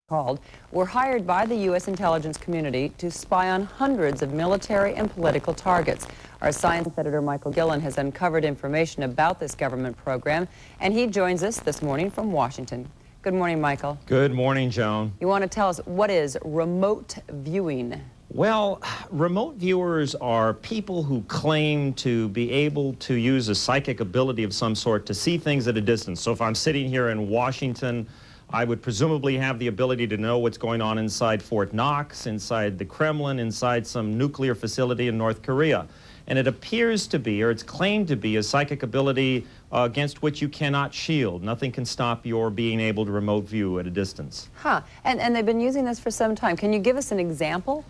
called, were hired by the U.S. intelligence community to spy on hundreds of military and political targets. Our science editor, Michael Gillen, has uncovered information about this government program, and he joins us this morning from Washington. Good morning, Michael. Good morning, Joan. You want to tell us, what is remote viewing? Well, remote viewers are people who claim to be able to use a psychic ability of some sort to see things at a distance. So if I'm sitting here in Washington, I would presumably have the ability to know what's going on inside Fort Knox, inside the Kremlin, inside some nuclear facility in North Korea. And it appears to be, or it's claimed to be, a psychic ability against which you cannot shield. Nothing can stop your being able to remote view at a distance. Huh. And they've been using this for some time. Can you give us an example?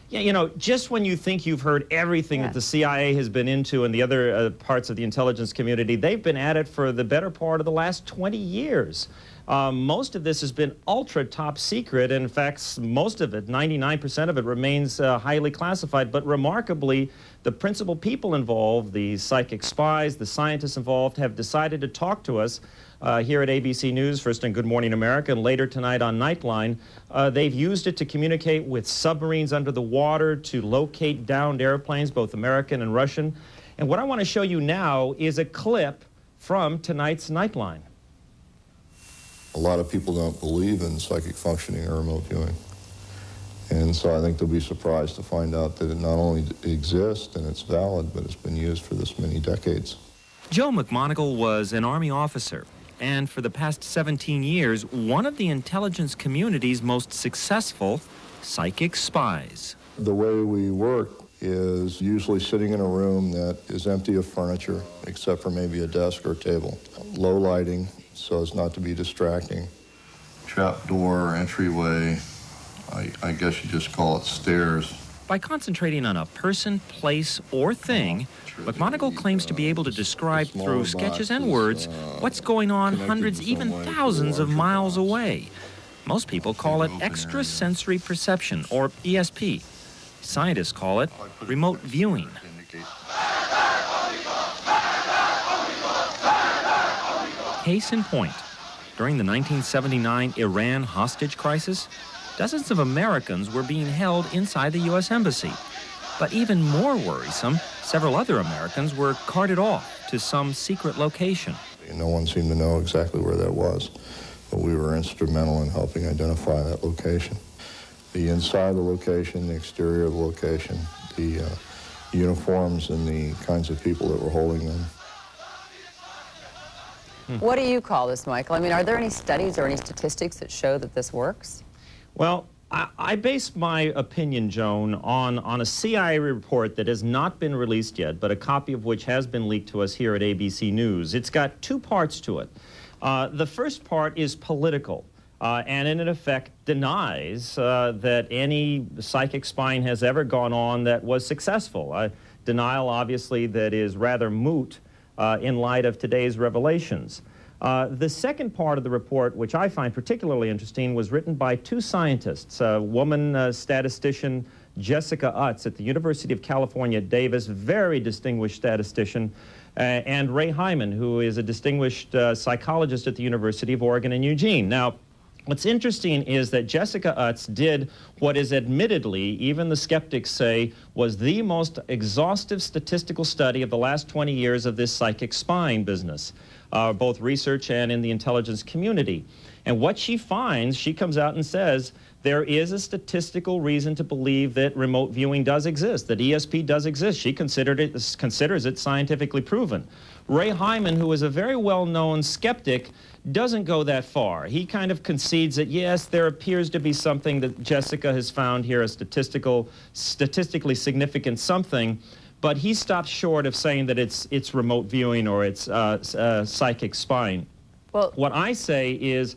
Yeah, you know, just when you think you've heard everything that the CIA has been into and the other parts of the intelligence community, they've been at it for the better part of the last 20 years. Most of this has been ultra top secret. In fact, most of it, 99% of it, remains highly classified. But remarkably, the principal people involved, the psychic spies, the scientists involved, have decided to talk to us here at ABC News, first on Good Morning America, and later tonight on Nightline. They've used it to communicate with submarines under the water, to locate downed airplanes, both American and Russian. And what I want to show you now is a clip from tonight's Nightline. A lot of people don't believe in psychic functioning or remote viewing. And so I think they'll be surprised to find out that it not only exists and it's valid, but it's been used for this many decades. Joe McMoneagle was an Army officer, and for the past 17 years, one of the intelligence community's most successful psychic spies. The way we work is usually sitting in a room that is empty of furniture, except for maybe a desk or table. Low lighting, so as not to be distracting. Trap door, entryway, I guess you just call it stairs. By concentrating on a person, place, or thing, McMoneagle claims to be able to describe through sketches and words what's going on hundreds, even thousands of miles away. Most people call it extrasensory perception, or ESP. Scientists call it remote viewing. Case in point, during the 1979 Iran hostage crisis, dozens of Americans were being held inside the U.S. Embassy. But even more worrisome, several other Americans were carted off to some secret location. No one seemed to know exactly where that was, but we were instrumental in helping identify that location. The inside of the location, the exterior of the location, the uniforms and the kinds of people that were holding them. What do you call this, Michael? I mean, are there any studies or any statistics that show that this works? Well, I base my opinion, Joan, on a CIA report that has not been released yet, but a copy of which has been leaked to us here at ABC News. It's got two parts to it. The first part is political, and in effect denies that any psychic spying has ever gone on that was successful. Denial, obviously, that is rather moot in light of today's revelations. The second part of the report, which I find particularly interesting, was written by two scientists, a woman statistician, Jessica Utts, at the University of California at Davis, very distinguished statistician, and Ray Hyman, who is a distinguished psychologist at the University of Oregon in Eugene. Now, what's interesting is that Jessica Utts did what is admittedly, even the skeptics say, was the most exhaustive statistical study of the last 20 years of this psychic spying business, both research and in the intelligence community. And what she finds, she comes out and says, there is a statistical reason to believe that remote viewing does exist, that ESP does exist. She considers it scientifically proven. Ray Hyman, who is a very well-known skeptic, doesn't go that far. He kind of concedes that, yes, there appears to be something that Jessica has found here, a statistically significant something, but he stops short of saying that it's remote viewing or it's psychic spying. Well, what I say is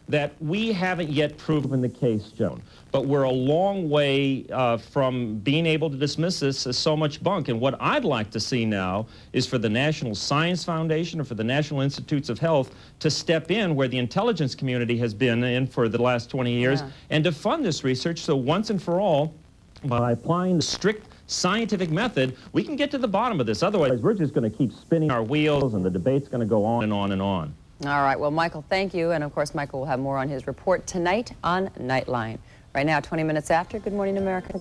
that we haven't yet proven the case, Joan, but we're a long way from being able to dismiss this as so much bunk. And what I'd like to see now is for the National Science Foundation or for the National Institutes of Health to step in where the intelligence community has been in for the last 20 years and to fund this research so once and for all, by applying the strict scientific method, we can get to the bottom of this. Otherwise, we're just going to keep spinning our wheels and the debate's going to go on and on and on. All right, well, Michael, thank you. And of course, Michael will have more on his report tonight on Nightline. Right now, 20 minutes after. Good morning, America.